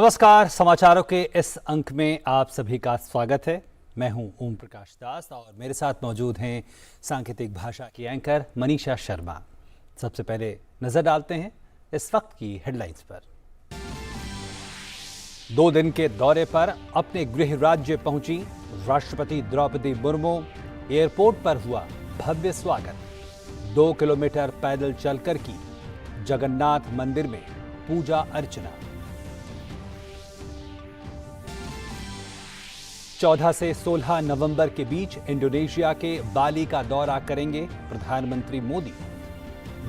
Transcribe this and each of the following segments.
नमस्कार। समाचारों के इस अंक में आप सभी का स्वागत है। मैं हूं ओम प्रकाश दास और मेरे साथ मौजूद हैं सांकेतिक भाषा की एंकर मनीषा शर्मा। सबसे पहले नजर डालते हैं इस वक्त की हेडलाइंस पर। 2 दिन के दौरे पर अपने गृह राज्य पहुंची राष्ट्रपति द्रौपदी मुर्मू। एयरपोर्ट पर हुआ भव्य स्वागत। 2 किलोमीटर पैदल चलकर की जगन्नाथ मंदिर में पूजा अर्चना। 14 से 16 नवंबर के बीच इंडोनेशिया के बाली का दौरा करेंगे प्रधानमंत्री मोदी।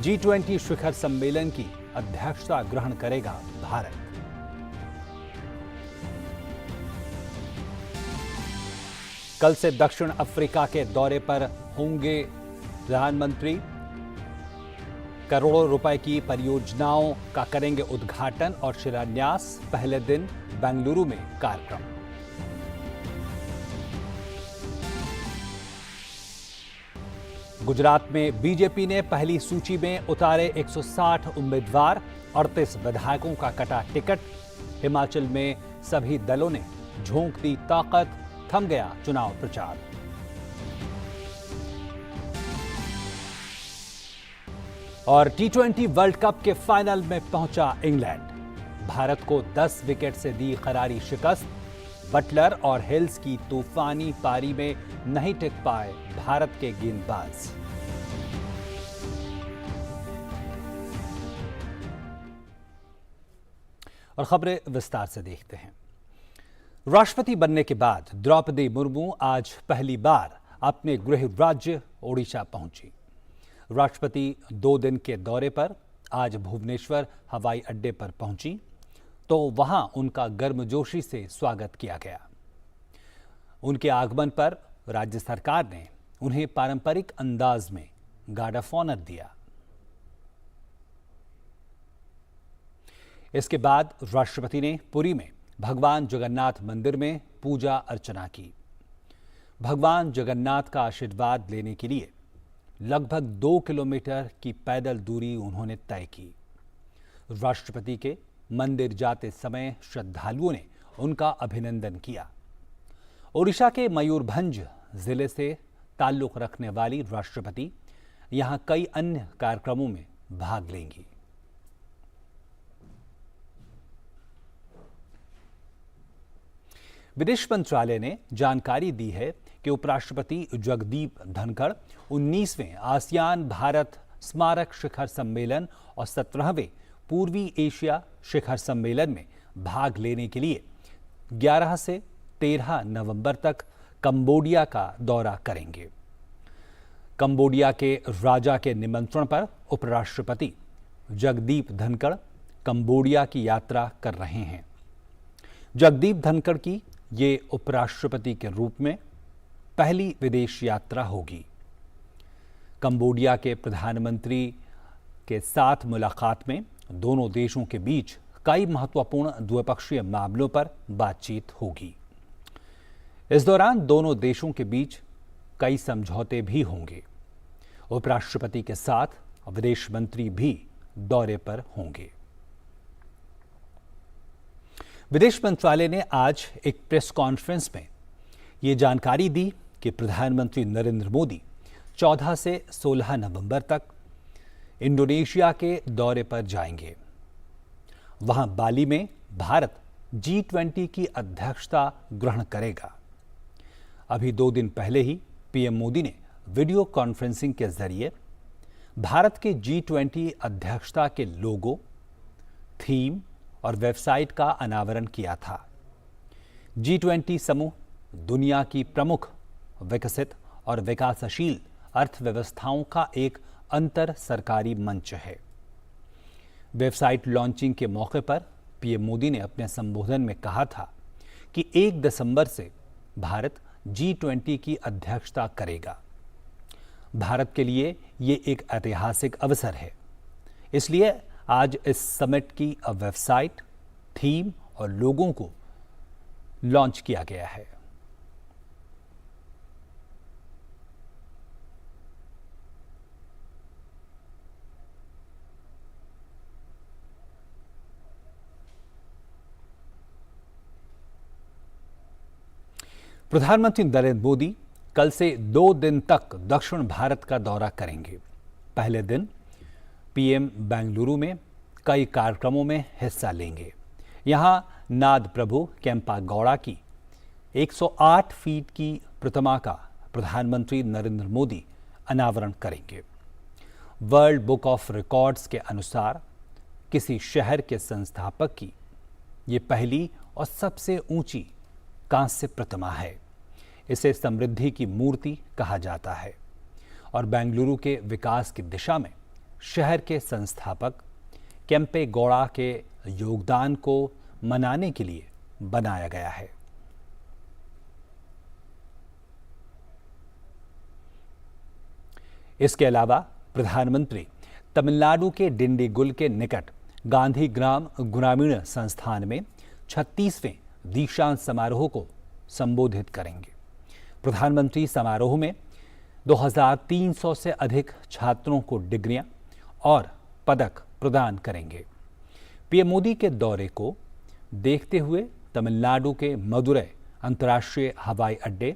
G20 शिखर सम्मेलन की अध्यक्षता ग्रहण करेगा भारत। कल से दक्षिण अफ्रीका के दौरे पर होंगे प्रधानमंत्री। करोड़ों रुपए की परियोजनाओं का करेंगे उद्घाटन और शिलान्यास। पहले दिन बेंगलुरु में कार्यक्रम। गुजरात में बीजेपी ने पहली सूची में उतारे 160 उम्मीदवार। 38 विधायकों का कटा टिकट। हिमाचल में सभी दलों ने झोंक दी ताकत। थम गया चुनाव प्रचार। और T20 वर्ल्ड कप के फाइनल में पहुंचा इंग्लैंड। भारत को 10 विकेट से दी करारी शिकस्त। बटलर और हिल्स की तूफानी पारी में नहीं टिक पाए भारत के गेंदबाज। और खबरें विस्तार से देखते हैं। राष्ट्रपति बनने के बाद द्रौपदी मुर्मू आज पहली बार अपने गृह राज्य ओडिशा पहुंची। राष्ट्रपति 2 दिन के दौरे पर आज भुवनेश्वर हवाई अड्डे पर पहुंची तो वहां उनका गर्मजोशी से स्वागत किया गया। उनके आगमन पर राज्य सरकार ने उन्हें पारंपरिक अंदाज में गार्ड ऑफ ऑनर दिया। इसके बाद राष्ट्रपति ने पुरी में भगवान जगन्नाथ मंदिर में पूजा अर्चना की। भगवान जगन्नाथ का आशीर्वाद लेने के लिए लगभग 2 किलोमीटर की पैदल दूरी उन्होंने तय की। राष्ट्रपति के मंदिर जाते समय श्रद्धालुओं ने उनका अभिनंदन किया। ओडिशा के मयूरभंज जिले से ताल्लुक रखने वाली राष्ट्रपति यहां कई अन्य कार्यक्रमों में भाग लेंगी। विदेश मंत्रालय ने जानकारी दी है कि उपराष्ट्रपति जगदीप धनखड़ 19वें आसियान भारत स्मारक शिखर सम्मेलन और 17वें पूर्वी एशिया शिखर सम्मेलन में भाग लेने के लिए 11 से 13 नवंबर तक कंबोडिया का दौरा करेंगे। कंबोडिया के राजा के निमंत्रण पर उपराष्ट्रपति जगदीप धनखड़ कंबोडिया की यात्रा कर रहे हैं। जगदीप धनखड़ की ये उपराष्ट्रपति के रूप में पहली विदेश यात्रा होगी। कंबोडिया के प्रधानमंत्री के साथ मुलाकात में दोनों देशों के बीच कई महत्वपूर्ण द्विपक्षीय मामलों पर बातचीत होगी। इस दौरान दोनों देशों के बीच कई समझौते भी होंगे। उपराष्ट्रपति के साथ विदेश मंत्री भी दौरे पर होंगे। विदेश मंत्रालय ने आज एक प्रेस कॉन्फ्रेंस में ये जानकारी दी कि प्रधानमंत्री नरेंद्र मोदी 14 से 16 नवंबर तक इंडोनेशिया के दौरे पर जाएंगे। वहां बाली में भारत G20 की अध्यक्षता ग्रहण करेगा। अभी 2 दिन पहले ही पीएम मोदी ने वीडियो कॉन्फ्रेंसिंग के जरिए भारत के G20 अध्यक्षता के लोगो, थीम और वेबसाइट का अनावरण किया था। G20 समूह दुनिया की प्रमुख विकसित और विकासशील अर्थव्यवस्थाओं का एक अंतर सरकारी मंच है। वेबसाइट लॉन्चिंग के मौके पर पीएम मोदी ने अपने संबोधन में कहा था कि 1 दिसंबर से भारत G20 की अध्यक्षता करेगा। भारत के लिए ये एक ऐतिहासिक अवसर है, इसलिए आज इस समिट की वेबसाइट, थीम और लोगों को लॉन्च किया गया है। प्रधानमंत्री नरेंद्र मोदी कल से 2 दिन तक दक्षिण भारत का दौरा करेंगे। पहले दिन पीएम बेंगलुरु में कई कार्यक्रमों में हिस्सा लेंगे। यहां नाद प्रभु केम्पा गौड़ा की 108 फीट की प्रतिमा का प्रधानमंत्री नरेंद्र मोदी अनावरण करेंगे। वर्ल्ड बुक ऑफ रिकॉर्ड्स के अनुसार किसी शहर के संस्थापक की ये पहली और सबसे ऊंची कांस्य प्रतिमा है। इसे समृद्धि की मूर्ति कहा जाता है और बेंगलुरु के विकास की दिशा में शहर के संस्थापक केम्पे गौड़ा के योगदान को मनाने के लिए बनाया गया है। इसके अलावा प्रधानमंत्री तमिलनाडु के डिंडीगुल के निकट गांधी ग्राम ग्रामीण संस्थान में 36वें दीक्षांत समारोह को संबोधित करेंगे। प्रधानमंत्री समारोह में 2300 से अधिक छात्रों को डिग्रियां और पदक प्रदान करेंगे। पीएम मोदी के दौरे को देखते हुए तमिलनाडु के मदुरै अंतर्राष्ट्रीय हवाई अड्डे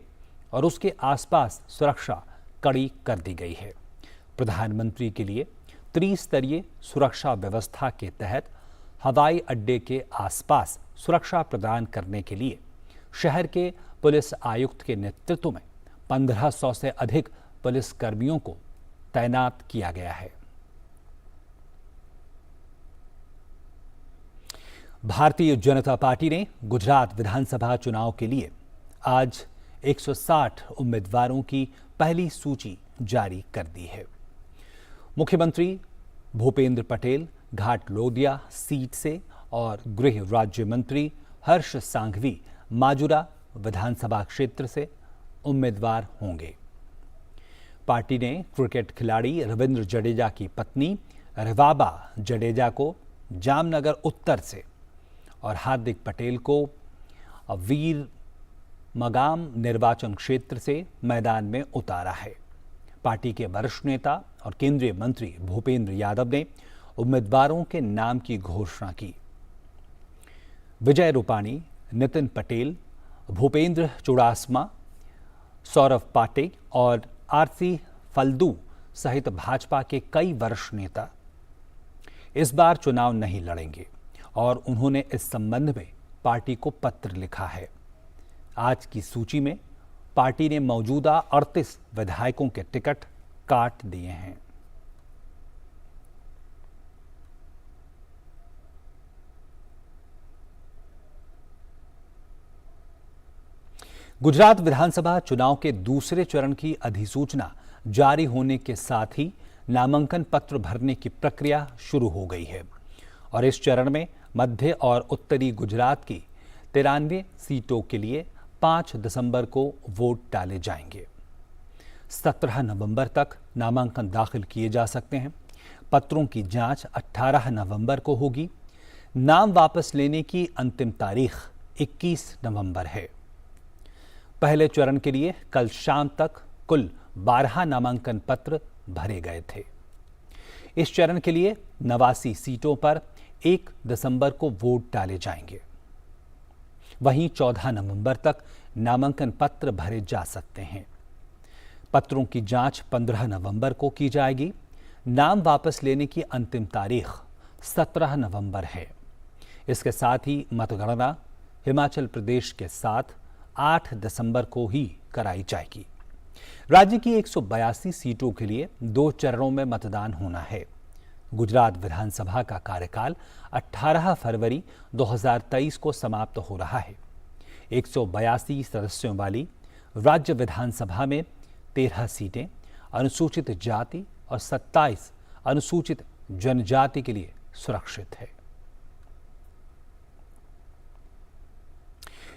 और उसके आसपास सुरक्षा कड़ी कर दी गई है। प्रधानमंत्री के लिए त्रिस्तरीय सुरक्षा व्यवस्था के तहत हवाई अड्डे के आसपास सुरक्षा प्रदान करने के लिए शहर के पुलिस आयुक्त के नेतृत्व में 1500 से अधिक पुलिस कर्मियों को तैनात किया गया है। भारतीय जनता पार्टी ने गुजरात विधानसभा चुनाव के लिए आज 160 उम्मीदवारों की पहली सूची जारी कर दी है। मुख्यमंत्री भूपेंद्र पटेल घाटलोदिया सीट से और गृह राज्य मंत्री हर्ष सांघवी माजुरा विधानसभा क्षेत्र से उम्मीदवार होंगे। पार्टी ने क्रिकेट खिलाड़ी रविंद्र जडेजा की पत्नी रिवाबा जडेजा को जामनगर उत्तर से और हार्दिक पटेल को वीर मगाम निर्वाचन क्षेत्र से मैदान में उतारा है। पार्टी के वरिष्ठ नेता और केंद्रीय मंत्री भूपेंद्र यादव ने उम्मीदवारों के नाम की घोषणा की। विजय रूपाणी, नितिन पटेल, भूपेंद्र चुड़ासमा, सौरभ पाटे और आरसी फल्दू सहित भाजपा के कई वरिष्ठ नेता इस बार चुनाव नहीं लड़ेंगे और उन्होंने इस संबंध में पार्टी को पत्र लिखा है। आज की सूची में पार्टी ने मौजूदा 38 विधायकों के टिकट काट दिए हैं। गुजरात विधानसभा चुनाव के दूसरे चरण की अधिसूचना जारी होने के साथ ही नामांकन पत्र भरने की प्रक्रिया शुरू हो गई है और इस चरण में मध्य और उत्तरी गुजरात की 93 सीटों के लिए 5 दिसंबर को वोट डाले जाएंगे। 17 नवंबर तक नामांकन दाखिल किए जा सकते हैं। पत्रों की जांच 18 नवंबर को होगी। नाम वापस लेने की अंतिम तारीख 21 नवंबर है। पहले चरण के लिए कल शाम तक कुल 12 नामांकन पत्र भरे गए थे। इस चरण के लिए 89 सीटों पर 1 दिसंबर को वोट डाले जाएंगे। वहीं 14 नवंबर तक नामांकन पत्र भरे जा सकते हैं। पत्रों की जांच 15 नवंबर को की जाएगी। नाम वापस लेने की अंतिम तारीख 17 नवंबर है। इसके साथ ही मतगणना हिमाचल प्रदेश के साथ 8 दिसंबर को ही कराई जाएगी। राज्य की 182 सीटों के लिए 2 चरणों में मतदान होना है। गुजरात विधानसभा का कार्यकाल 18 फरवरी 2023 को समाप्त हो रहा है। 182 सदस्यों वाली राज्य विधानसभा में 13 सीटें अनुसूचित जाति और 27 अनुसूचित जनजाति के लिए सुरक्षित है।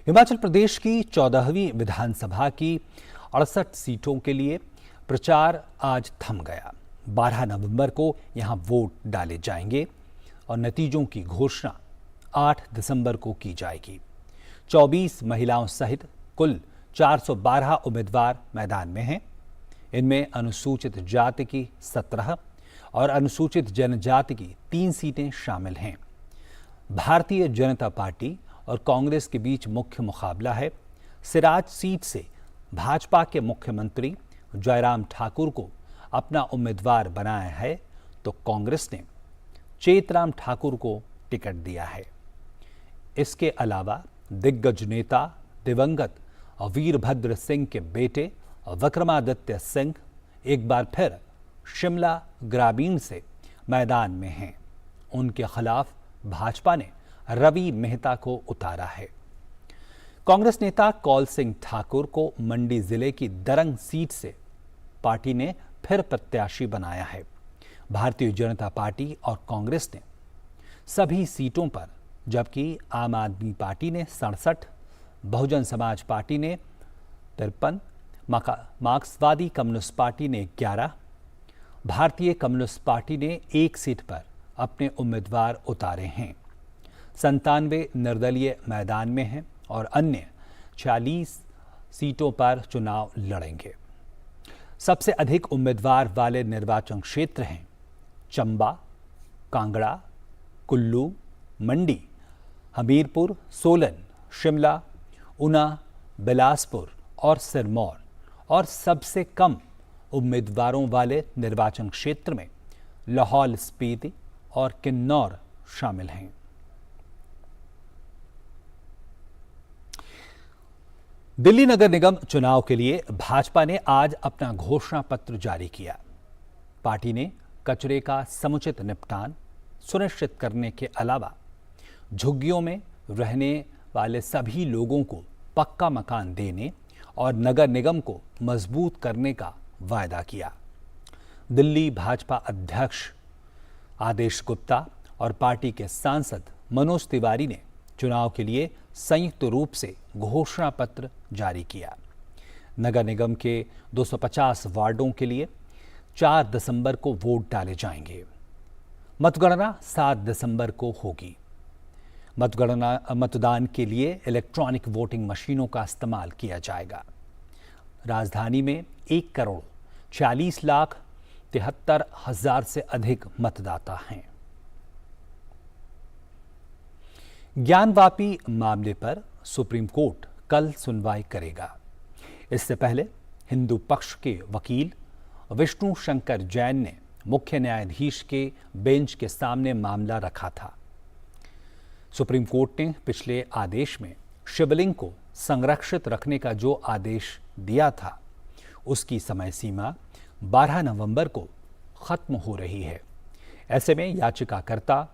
हिमाचल प्रदेश की 14वीं विधानसभा की 68 सीटों के लिए प्रचार आज थम गया। 12 नवंबर को यहां वोट डाले जाएंगे और नतीजों की घोषणा 8 दिसंबर को की जाएगी। 24 महिलाओं सहित कुल 412 उम्मीदवार मैदान में हैं। इनमें अनुसूचित जाति की 17 और अनुसूचित जनजाति की 3 सीटें शामिल हैं। भारतीय जनता पार्टी और कांग्रेस के बीच मुख्य मुकाबला है। सिराज सीट से भाजपा के मुख्यमंत्री जयराम ठाकुर को अपना उम्मीदवार बनाया है तो कांग्रेस ने चेतराम ठाकुर को टिकट दिया है। इसके अलावा दिग्गज नेता दिवंगत वीरभद्र सिंह के बेटे विक्रमादित्य सिंह एक बार फिर शिमला ग्रामीण से मैदान में हैं। उनके खिलाफ भाजपा ने रवि मेहता को उतारा है। कांग्रेस नेता कौल सिंह ठाकुर को मंडी जिले की दरंग सीट से पार्टी ने फिर प्रत्याशी बनाया है। भारतीय जनता पार्टी और कांग्रेस ने सभी सीटों पर, जबकि आम आदमी पार्टी ने 67, बहुजन समाज पार्टी ने 53, मार्क्सवादी कम्युनिस्ट पार्टी ने 11, भारतीय कम्युनिस्ट पार्टी ने 1 सीट पर अपने उम्मीदवार उतारे हैं। 97 निर्दलीय मैदान में हैं और अन्य 46 सीटों पर चुनाव लड़ेंगे। सबसे अधिक उम्मीदवार वाले निर्वाचन क्षेत्र हैं चंबा, कांगड़ा, कुल्लू, मंडी, हमीरपुर, सोलन, शिमला, ऊना, बिलासपुर और सिरमौर, और सबसे कम उम्मीदवारों वाले निर्वाचन क्षेत्र में लाहौल स्पीति और किन्नौर शामिल हैं। दिल्ली नगर निगम चुनाव के लिए भाजपा ने आज अपना घोषणा पत्र जारी किया। पार्टी ने कचरे का समुचित निपटान सुनिश्चित करने के अलावा झुग्गियों में रहने वाले सभी लोगों को पक्का मकान देने और नगर निगम को मजबूत करने का वायदा किया। दिल्ली भाजपा अध्यक्ष आदेश गुप्ता और पार्टी के सांसद मनोज तिवारी ने चुनाव के लिए संयुक्त रूप से घोषणा पत्र जारी किया। नगर निगम के 250 वार्डों के लिए 4 दिसंबर को वोट डाले जाएंगे। मतगणना 7 दिसंबर को होगी। मतदान के लिए इलेक्ट्रॉनिक वोटिंग मशीनों का इस्तेमाल किया जाएगा। राजधानी में 1,40,73,000 से अधिक मतदाता हैं। ज्ञानवापी मामले पर सुप्रीम कोर्ट कल सुनवाई करेगा। इससे पहले हिंदू पक्ष के वकील विष्णु शंकर जैन ने मुख्य न्यायाधीश के बेंच के सामने मामला रखा था। सुप्रीम कोर्ट ने पिछले आदेश में शिवलिंग को संरक्षित रखने का जो आदेश दिया था, उसकी समय सीमा 12 नवंबर को खत्म हो रही है। ऐसे में याचिकाकर्ता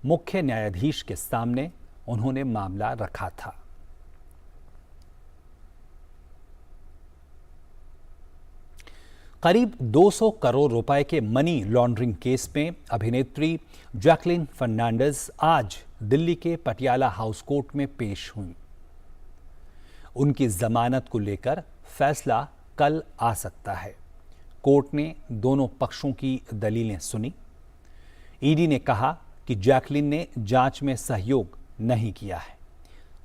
मुख्य न्यायाधीश के सामने उन्होंने मामला रखा था। करीब 200 करोड़ रुपए के मनी लॉन्ड्रिंग केस में अभिनेत्री जैकलीन फर्नांडिस आज दिल्ली के पटियाला हाउस कोर्ट में पेश हुई। उनकी जमानत को लेकर फैसला कल आ सकता है। कोर्ट ने दोनों पक्षों की दलीलें सुनी। ईडी ने कहा कि जैकलीन ने जांच में सहयोग नहीं किया है।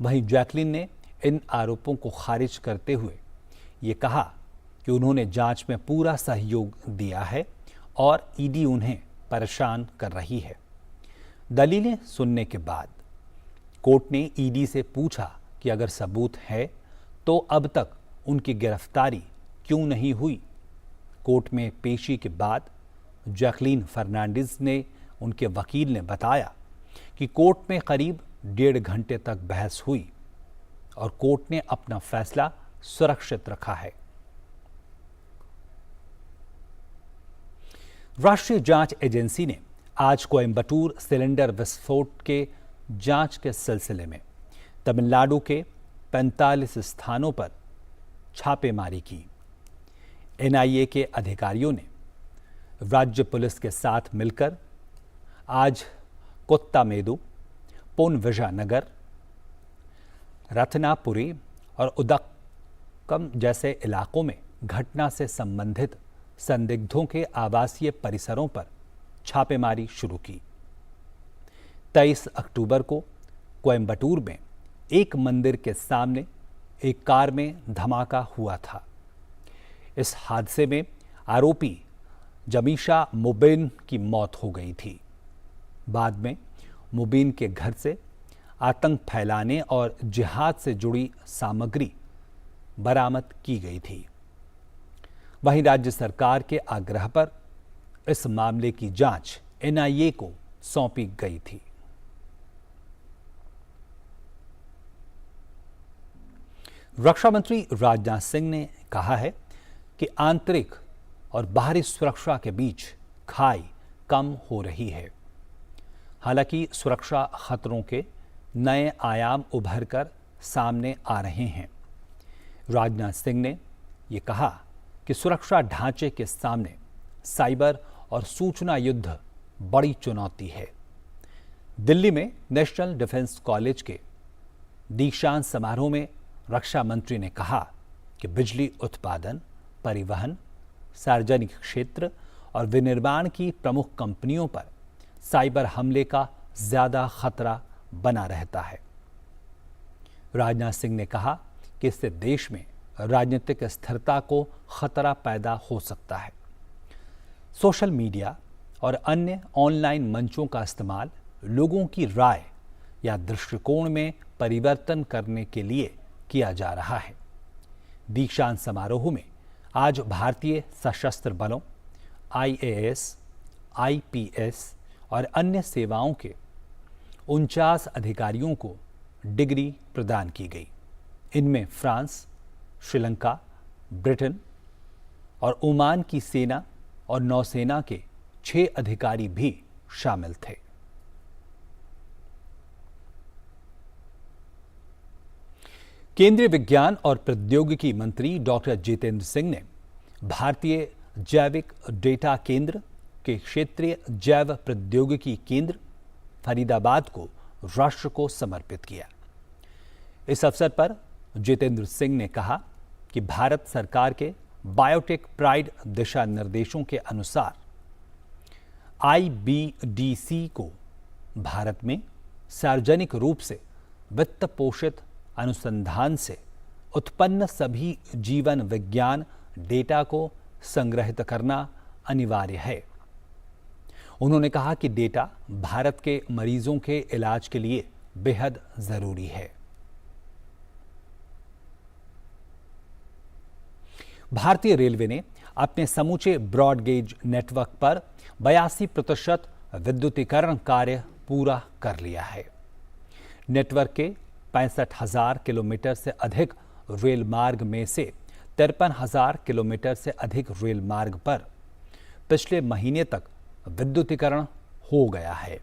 वहीं जैकलीन ने इन आरोपों को खारिज करते हुए ये कहा कि उन्होंने जांच में पूरा सहयोग दिया है और ईडी उन्हें परेशान कर रही है। दलीलें सुनने के बाद कोर्ट ने ईडी से पूछा कि अगर सबूत है तो अब तक उनकी गिरफ्तारी क्यों नहीं हुई। कोर्ट में पेशी के बाद जैकलीन फर्नांडिस ने उनके वकील ने बताया कि कोर्ट में करीब 1.5 घंटे तक बहस हुई और कोर्ट ने अपना फैसला सुरक्षित रखा है। राष्ट्रीय जांच एजेंसी ने आज कोयंबटूर सिलेंडर विस्फोट के जांच के सिलसिले में तमिलनाडु के 45 स्थानों पर छापेमारी की। एनआईए के अधिकारियों ने राज्य पुलिस के साथ मिलकर आज कोत्तामेदु, पोनविजानगर, रत्नापुरी और उदक्कम जैसे इलाकों में घटना से संबंधित संदिग्धों के आवासीय परिसरों पर छापेमारी शुरू की। 23 अक्टूबर को कोयंबटूर में एक मंदिर के सामने एक कार में धमाका हुआ था। इस हादसे में आरोपी जमीशा मुबिन की मौत हो गई थी। बाद में मुबिन के घर से आतंक फैलाने और जिहाद से जुड़ी सामग्री बरामद की गई थी। वहीं राज्य सरकार के आग्रह पर इस मामले की जांच एनआईए को सौंपी गई थी। रक्षा मंत्री राजनाथ सिंह ने कहा है कि आंतरिक और बाहरी सुरक्षा के बीच खाई कम हो रही है। हालांकि सुरक्षा खतरों के नए आयाम उभर कर सामने आ रहे हैं। राजनाथ सिंह ने ये कहा कि सुरक्षा ढांचे के सामने साइबर और सूचना युद्ध बड़ी चुनौती है। दिल्ली में नेशनल डिफेंस कॉलेज के दीक्षांत समारोह में रक्षा मंत्री ने कहा कि बिजली उत्पादन, परिवहन, सार्वजनिक क्षेत्र और विनिर्माण की प्रमुख कंपनियों पर साइबर हमले का ज्यादा खतरा बना रहता है। राजनाथ सिंह ने कहा कि इससे देश में राजनीतिक स्थिरता को खतरा पैदा हो सकता है। सोशल मीडिया और अन्य ऑनलाइन मंचों का इस्तेमाल लोगों की राय या दृष्टिकोण में परिवर्तन करने के लिए किया जा रहा है। दीक्षांत समारोह में आज भारतीय सशस्त्र बलों, आईएएस, आईपीएस और अन्य सेवाओं के 49 अधिकारियों को डिग्री प्रदान की गई। इनमें फ्रांस, श्रीलंका, ब्रिटेन और ओमान की सेना और नौसेना के 6 अधिकारी भी शामिल थे। केंद्रीय विज्ञान और प्रौद्योगिकी मंत्री डॉक्टर जितेंद्र सिंह ने भारतीय जैविक डेटा केंद्र के क्षेत्रीय जैव प्रौद्योगिकी केंद्र फरीदाबाद को राष्ट्र को समर्पित किया। इस अवसर पर जितेंद्र सिंह ने कहा कि भारत सरकार के बायोटेक प्राइड दिशा निर्देशों के अनुसार आईबीडीसी को भारत में सार्वजनिक रूप से वित्त पोषित अनुसंधान से उत्पन्न सभी जीवन विज्ञान डेटा को संग्रहित करना अनिवार्य है। उन्होंने कहा कि डेटा भारत के मरीजों के इलाज के लिए बेहद जरूरी है। भारतीय रेलवे ने अपने समूचे ब्रॉडगेज नेटवर्क पर 82% विद्युतीकरण कार्य पूरा कर लिया है। नेटवर्क के 65,000 किलोमीटर से अधिक रेल मार्ग में से 53,000 किलोमीटर से अधिक रेल मार्ग पर पिछले महीने तक विद्युतीकरण हो गया है।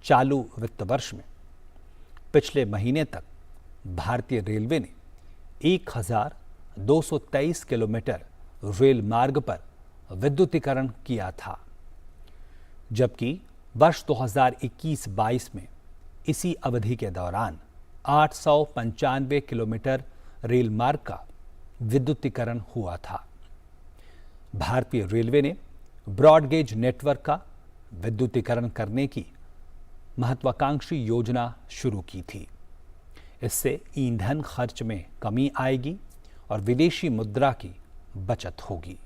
चालू वित्त वर्ष में पिछले महीने तक भारतीय रेलवे ने 1,223 किलोमीटर रेल मार्ग पर विद्युतीकरण किया था, जबकि वर्ष 2021-22 में इसी अवधि के दौरान 895 किलोमीटर रेल मार्ग का विद्युतीकरण हुआ था। भारतीय रेलवे ने ब्रॉडगेज नेटवर्क का विद्युतीकरण करने की महत्वाकांक्षी योजना शुरू की थी। इससे ईंधन खर्च में कमी आएगी और विदेशी मुद्रा की बचत होगी।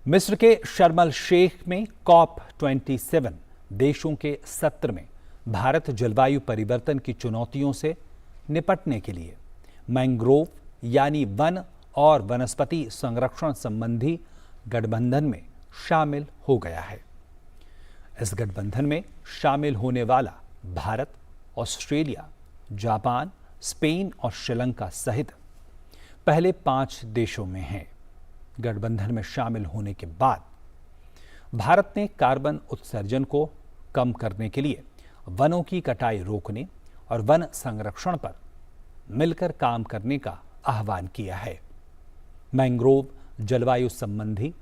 मिस्र के शर्म अल शेख में COP27 देशों के सत्र में भारत जलवायु परिवर्तन की चुनौतियों से निपटने के लिए मैंग्रोव यानी वन और वनस्पति संरक्षण संबंधी गठबंधन में शामिल हो गया है। इस गठबंधन में शामिल होने वाला भारत, ऑस्ट्रेलिया, जापान, स्पेन और श्रीलंका सहित पहले 5 देशों में है। गठबंधन में शामिल होने के बाद भारत ने कार्बन उत्सर्जन को कम करने के लिए वनों की कटाई रोकने और वन संरक्षण पर मिलकर काम करने का आह्वान किया है। मैंग्रोव जलवायु संबंधी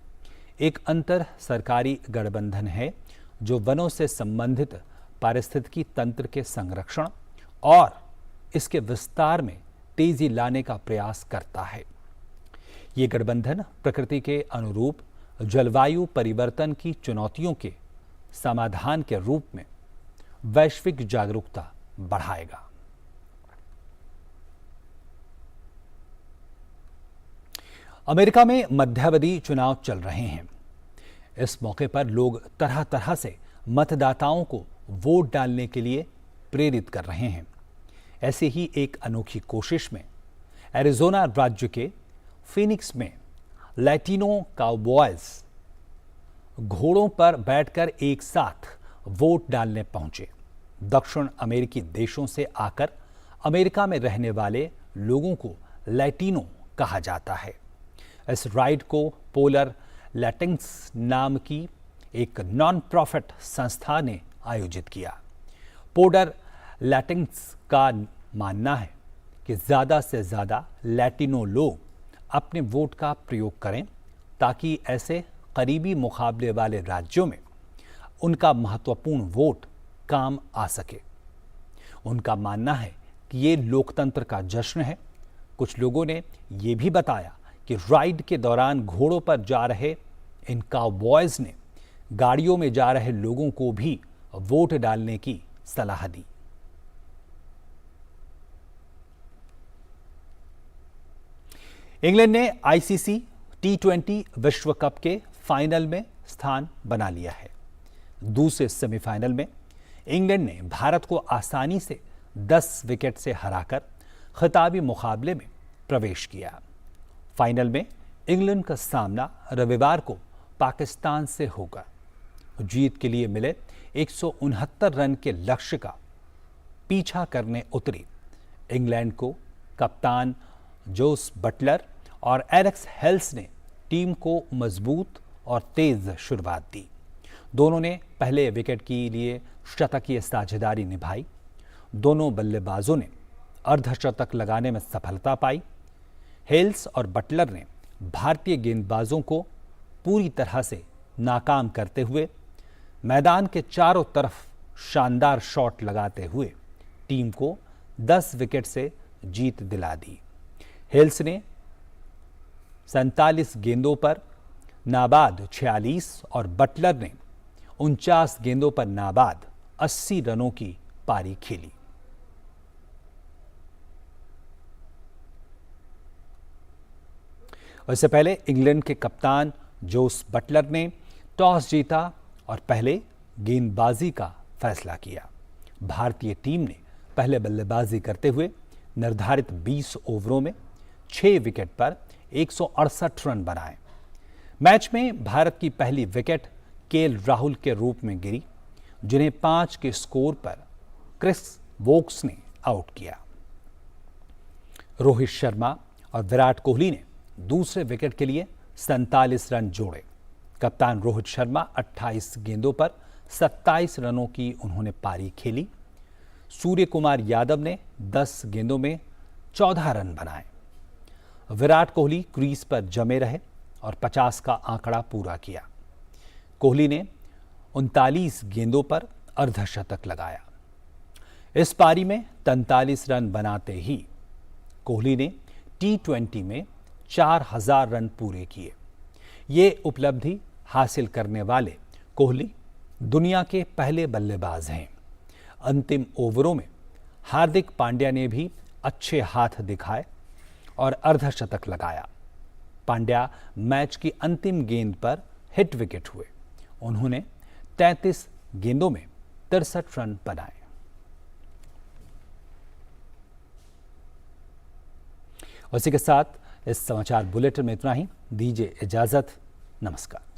एक अंतर सरकारी गठबंधन है जो वनों से संबंधित पारिस्थितिकी तंत्र के संरक्षण और इसके विस्तार में तेजी लाने का प्रयास करता है। ये गठबंधन प्रकृति के अनुरूप जलवायु परिवर्तन की चुनौतियों के समाधान के रूप में वैश्विक जागरूकता बढ़ाएगा। अमेरिका में मध्यावधि चुनाव चल रहे हैं। इस मौके पर लोग तरह तरह से मतदाताओं को वोट डालने के लिए प्रेरित कर रहे हैं। ऐसे ही एक अनोखी कोशिश में एरिजोना राज्य के फिनिक्स में लैटिनो काउबॉयज घोड़ों पर बैठकर एक साथ वोट डालने पहुंचे। दक्षिण अमेरिकी देशों से आकर अमेरिका में रहने वाले लोगों को लैटिनो कहा जाता है। इस राइड को पोलर लैटिन्स नाम की एक नॉन प्रॉफिट संस्था ने आयोजित किया। पोलर लैटिन्स का मानना है कि ज़्यादा से ज़्यादा लैटिनो लोग अपने वोट का प्रयोग करें ताकि ऐसे करीबी मुकाबले वाले राज्यों में उनका महत्वपूर्ण वोट काम आ सके। उनका मानना है कि ये लोकतंत्र का जश्न है। कुछ लोगों ने ये भी बताया कि राइड के दौरान घोड़ों पर जा रहे इन काउबॉयज ने गाड़ियों में जा रहे लोगों को भी वोट डालने की सलाह दी। इंग्लैंड ने आईसीसी T20 विश्व कप के फाइनल में स्थान बना लिया है। दूसरे सेमीफाइनल में इंग्लैंड ने भारत को आसानी से 10 विकेट से हराकर खिताबी मुकाबले में प्रवेश किया। फाइनल में इंग्लैंड का सामना रविवार को पाकिस्तान से होगा। जीत के लिए मिले 169 रन के लक्ष्य का पीछा करने उतरी इंग्लैंड को कप्तान जोस बटलर और एलेक्स हेल्स ने टीम को मजबूत और तेज शुरुआत दी। दोनों ने पहले विकेट के लिए शतकीय साझेदारी निभाई। दोनों बल्लेबाजों ने अर्धशतक लगाने में सफलता पाई। हेल्स और बटलर ने भारतीय गेंदबाजों को पूरी तरह से नाकाम करते हुए मैदान के चारों तरफ शानदार शॉट लगाते हुए टीम को 10 विकेट से जीत दिला दी। हेल्स ने 47 गेंदों पर नाबाद 46 और बटलर ने 49 गेंदों पर नाबाद 80 रनों की पारी खेली। इससे पहले इंग्लैंड के कप्तान जोस बटलर ने टॉस जीता और पहले गेंदबाजी का फैसला किया। भारतीय टीम ने पहले बल्लेबाजी करते हुए निर्धारित 20 ओवरों में 6 विकेट पर 168 रन बनाए। मैच में भारत की पहली विकेट केएल राहुल के रूप में गिरी, जिन्हें 5 के स्कोर पर क्रिस वोक्स ने आउट किया। रोहित शर्मा और विराट कोहली ने दूसरे विकेट के लिए 47 रन जोड़े। कप्तान रोहित शर्मा 28 गेंदों पर 27 रनों की उन्होंने पारी खेली। सूर्य कुमार यादव ने 10 गेंदों में 14 रन बनाए। विराट कोहली क्रीज पर जमे रहे और 50 का आंकड़ा पूरा किया। कोहली ने 39 गेंदों पर अर्धशतक लगाया। इस पारी में 43 रन बनाते ही कोहली ने T20 में 4000 रन पूरे किए। ये उपलब्धि हासिल करने वाले कोहली दुनिया के पहले बल्लेबाज हैं। अंतिम ओवरों में हार्दिक पांड्या ने भी अच्छे हाथ दिखाए और अर्धशतक लगाया। पांड्या मैच की अंतिम गेंद पर हिट विकेट हुए। उन्होंने 33 गेंदों में 63 रन बनाए। इसी के साथ इस समाचार बुलेटिन में इतना ही। दीजिए इजाजत। नमस्कार।